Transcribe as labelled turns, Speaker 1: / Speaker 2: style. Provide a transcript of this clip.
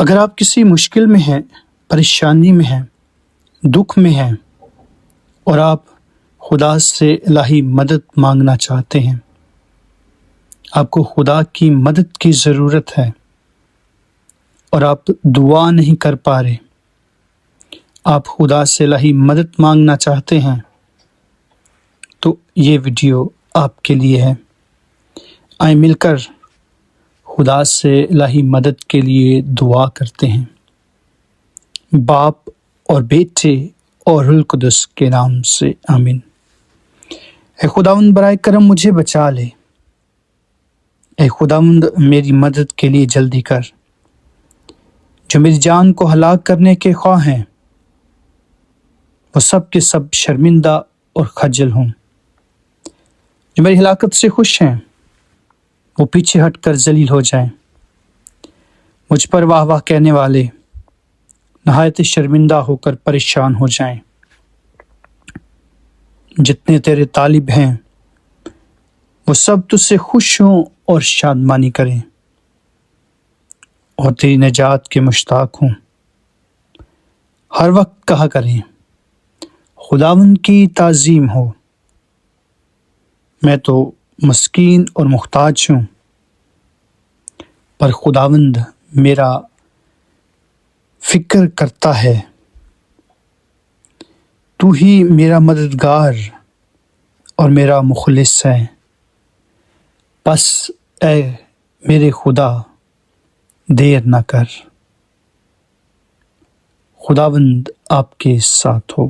Speaker 1: اگر آپ کسی مشکل میں ہیں، پریشانی میں ہیں، دکھ میں ہیں اور آپ خدا سے الہی مدد مانگنا چاہتے ہیں، آپ کو خدا کی مدد کی ضرورت ہے اور آپ دعا نہیں کر پا رہے، آپ خدا سے الہی مدد مانگنا چاہتے ہیں، تو یہ ویڈیو آپ کے لیے ہے۔ آئیں مل کر خدا سے الہی مدد کے لیے دعا کرتے ہیں۔ باپ اور بیٹے اور روح القدس کے نام سے آمین۔ اے خداوند برائے کرم مجھے بچا لے، اے خداوند میری مدد کے لیے جلدی کر۔ جو میری جان کو ہلاک کرنے کے خواہ ہیں وہ سب کے سب شرمندہ اور خجل ہوں۔ جو میری ہلاکت سے خوش ہیں وہ پیچھے ہٹ کر ذلیل ہو جائیں۔ مجھ پر واہ واہ کہنے والے نہایت شرمندہ ہو کر پریشان ہو جائیں۔ جتنے تیرے طالب ہیں وہ سب تجھ سے خوش ہوں اور شادمانی کریں اور تیری نجات کے مشتاق ہوں۔ ہر وقت کہا کریں خداوند کی تعظیم ہو۔ میں تو مسکین اور محتاج ہوں، پر خداوند میرا فکر کرتا ہے۔ تو ہی میرا مددگار اور میرا مخلص ہے، پس اے میرے خدا دیر نہ کر۔ خداوند آپ کے ساتھ ہو۔